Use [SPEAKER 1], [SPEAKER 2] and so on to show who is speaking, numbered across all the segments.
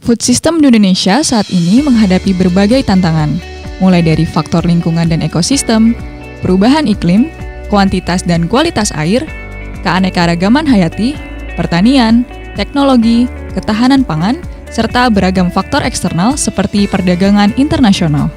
[SPEAKER 1] Food system di Indonesia saat ini menghadapi berbagai tantangan, mulai dari faktor lingkungan dan ekosistem, perubahan iklim, kuantitas dan kualitas air, keanekaragaman hayati, pertanian, teknologi, ketahanan pangan, serta beragam faktor eksternal seperti perdagangan internasional.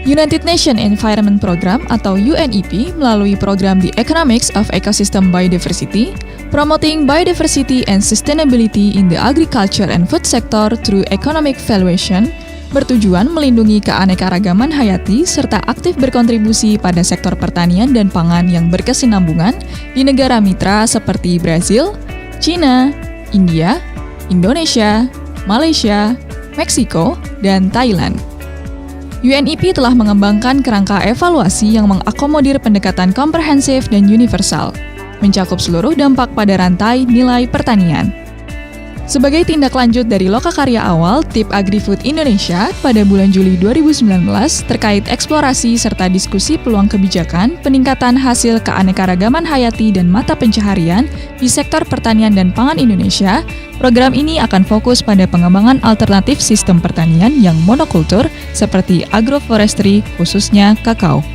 [SPEAKER 1] United Nations Environment Program atau UNEP melalui program The Economics of Ecosystem Biodiversity, Promoting Biodiversity and Sustainability in the Agriculture and Food Sector through Economic Valuation, bertujuan melindungi keanekaragaman hayati serta aktif berkontribusi pada sektor pertanian dan pangan yang berkesinambungan di negara mitra seperti Brazil, China, India, Indonesia, Malaysia, Meksiko, dan Thailand. UNEP telah mengembangkan kerangka evaluasi yang mengakomodir pendekatan komprehensif dan universal, mencakup seluruh dampak pada rantai nilai pertanian. Sebagai tindak lanjut dari lokakarya awal TIP AgriFood Indonesia pada bulan Juli 2019 terkait eksplorasi serta diskusi peluang kebijakan peningkatan hasil keanekaragaman hayati dan mata pencaharian di sektor pertanian dan pangan Indonesia, program ini akan fokus pada pengembangan alternatif sistem pertanian yang monokultur seperti agroforestry, khususnya kakao.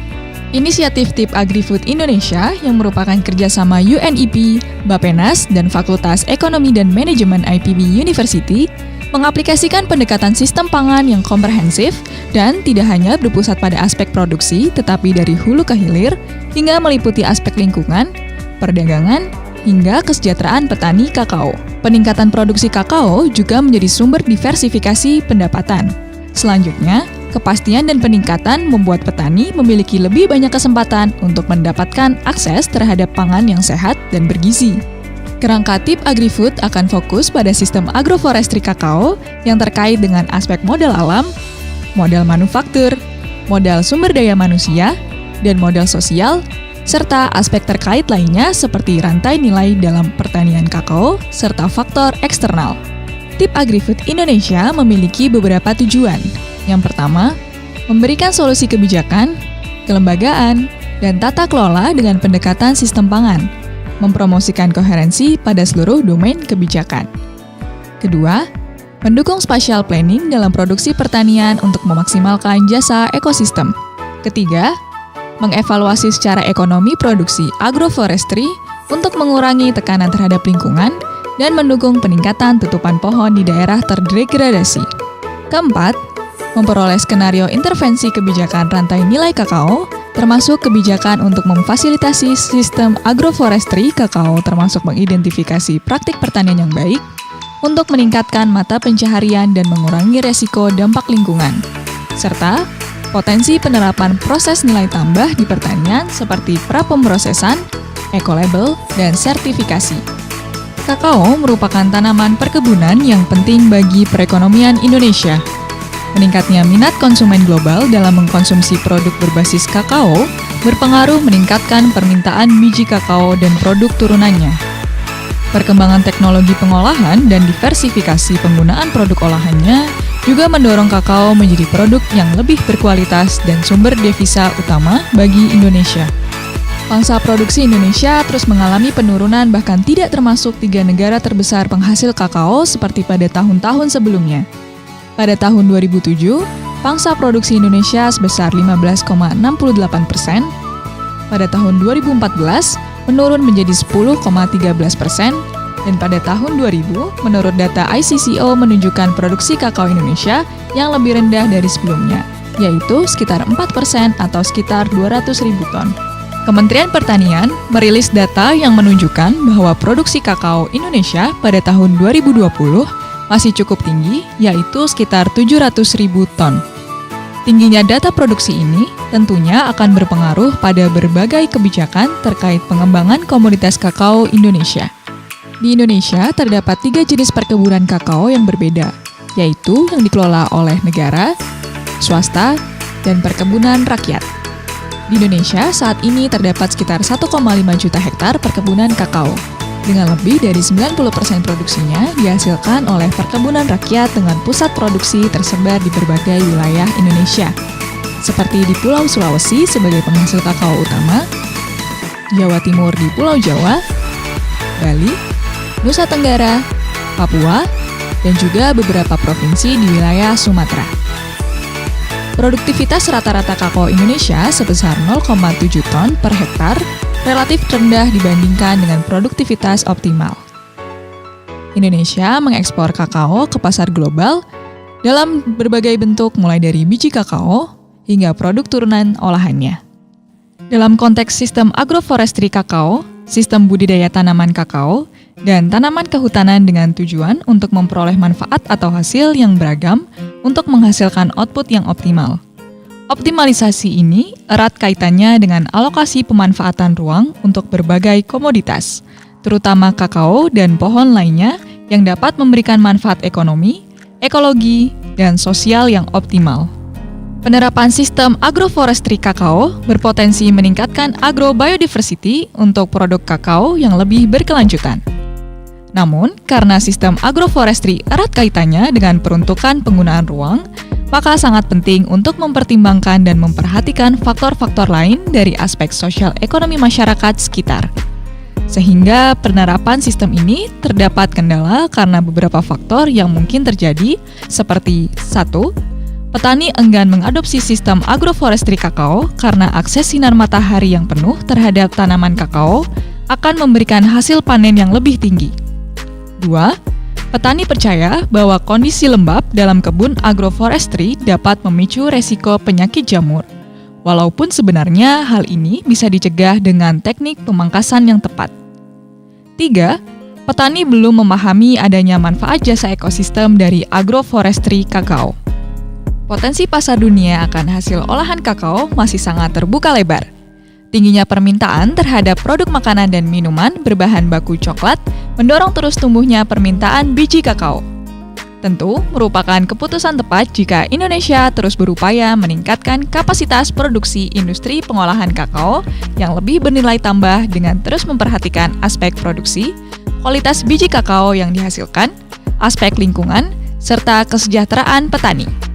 [SPEAKER 1] Inisiatif TIP AgriFood Indonesia yang merupakan kerjasama UNEP, Bappenas, dan Fakultas Ekonomi dan Manajemen IPB University mengaplikasikan pendekatan sistem pangan yang komprehensif dan tidak hanya berpusat pada aspek produksi, tetapi dari hulu ke hilir hingga meliputi aspek lingkungan, perdagangan, hingga kesejahteraan petani kakao. Peningkatan produksi kakao juga menjadi sumber diversifikasi pendapatan. Selanjutnya, kepastian dan peningkatan membuat petani memiliki lebih banyak kesempatan untuk mendapatkan akses terhadap pangan yang sehat dan bergizi. Kerangka TIP AgriFood akan fokus pada sistem agroforestry kakao yang terkait dengan aspek modal alam, modal manufaktur, modal sumber daya manusia, dan modal sosial, serta aspek terkait lainnya seperti rantai nilai dalam pertanian kakao, serta faktor eksternal. TIP AgriFood Indonesia memiliki beberapa tujuan. Yang pertama, memberikan solusi kebijakan, kelembagaan, dan tata kelola dengan pendekatan sistem pangan, mempromosikan koherensi pada seluruh domain kebijakan. Kedua, mendukung spatial planning dalam produksi pertanian untuk memaksimalkan jasa ekosistem. Ketiga, mengevaluasi secara ekonomi produksi agroforestry untuk mengurangi tekanan terhadap lingkungan dan mendukung peningkatan tutupan pohon di daerah terdegradasi. Keempat, memperoleh skenario intervensi kebijakan rantai nilai kakao, termasuk kebijakan untuk memfasilitasi sistem agroforestry kakao termasuk mengidentifikasi praktik pertanian yang baik, untuk meningkatkan mata pencaharian dan mengurangi resiko dampak lingkungan, serta potensi penerapan proses nilai tambah di pertanian seperti prapemrosesan, ekolabel, dan sertifikasi. Kakao merupakan tanaman perkebunan yang penting bagi perekonomian Indonesia. Meningkatnya minat konsumen global dalam mengkonsumsi produk berbasis kakao berpengaruh meningkatkan permintaan biji kakao dan produk turunannya. Perkembangan teknologi pengolahan dan diversifikasi penggunaan produk olahannya juga mendorong kakao menjadi produk yang lebih berkualitas dan sumber devisa utama bagi Indonesia. Pangsa produksi Indonesia terus mengalami penurunan bahkan tidak termasuk 3 negara terbesar penghasil kakao seperti pada tahun-tahun sebelumnya. Pada tahun 2007, pangsa produksi Indonesia sebesar 15,68%. Pada tahun 2014, menurun menjadi 10,13%. Dan pada tahun 2000, menurut data ICCO menunjukkan produksi kakao Indonesia yang lebih rendah dari sebelumnya, yaitu sekitar 4% atau sekitar 200.000 ton. Kementerian Pertanian merilis data yang menunjukkan bahwa produksi kakao Indonesia pada tahun 2020 masih cukup tinggi, yaitu sekitar 700.000 ton. Tingginya data produksi ini tentunya akan berpengaruh pada berbagai kebijakan terkait pengembangan komoditas kakao Indonesia. Di Indonesia terdapat 3 jenis perkebunan kakao yang berbeda, yaitu yang dikelola oleh negara, swasta, dan perkebunan rakyat. Di Indonesia saat ini terdapat sekitar 1,5 juta hektar perkebunan kakao, dengan lebih dari 90% produksinya dihasilkan oleh perkebunan rakyat dengan pusat produksi tersebar di berbagai wilayah Indonesia, seperti di Pulau Sulawesi sebagai penghasil kakao utama, Jawa Timur di Pulau Jawa, Bali, Nusa Tenggara, Papua, dan juga beberapa provinsi di wilayah Sumatera. Produktivitas rata-rata kakao Indonesia sebesar 0,7 ton per hektar relatif rendah dibandingkan dengan produktivitas optimal. Indonesia mengekspor kakao ke pasar global dalam berbagai bentuk mulai dari biji kakao hingga produk turunan olahannya. Dalam konteks sistem agroforestry kakao, sistem budidaya tanaman kakao, dan tanaman kehutanan dengan tujuan untuk memperoleh manfaat atau hasil yang beragam untuk menghasilkan output yang optimal. Optimalisasi ini erat kaitannya dengan alokasi pemanfaatan ruang untuk berbagai komoditas, terutama kakao dan pohon lainnya yang dapat memberikan manfaat ekonomi, ekologi, dan sosial yang optimal. Penerapan sistem agroforestry kakao berpotensi meningkatkan agrobiodiversity untuk produk kakao yang lebih berkelanjutan. Namun, karena sistem agroforestry erat kaitannya dengan peruntukan penggunaan ruang, maka sangat penting untuk mempertimbangkan dan memperhatikan faktor-faktor lain dari aspek sosial ekonomi masyarakat sekitar. Sehingga penerapan sistem ini terdapat kendala karena beberapa faktor yang mungkin terjadi, seperti 1. Petani enggan mengadopsi sistem agroforestry kakao karena akses sinar matahari yang penuh terhadap tanaman kakao akan memberikan hasil panen yang lebih tinggi. 2. Petani percaya bahwa kondisi lembab dalam kebun agroforestry dapat memicu resiko penyakit jamur, walaupun sebenarnya hal ini bisa dicegah dengan teknik pemangkasan yang tepat. 3. Petani belum memahami adanya manfaat jasa ekosistem dari agroforestry kakao. Potensi pasar dunia akan hasil olahan kakao masih sangat terbuka lebar. Tingginya permintaan terhadap produk makanan dan minuman berbahan baku coklat mendorong terus tumbuhnya permintaan biji kakao. Tentu, merupakan keputusan tepat jika Indonesia terus berupaya meningkatkan kapasitas produksi industri pengolahan kakao yang lebih bernilai tambah dengan terus memperhatikan aspek produksi, kualitas biji kakao yang dihasilkan, aspek lingkungan, serta kesejahteraan petani.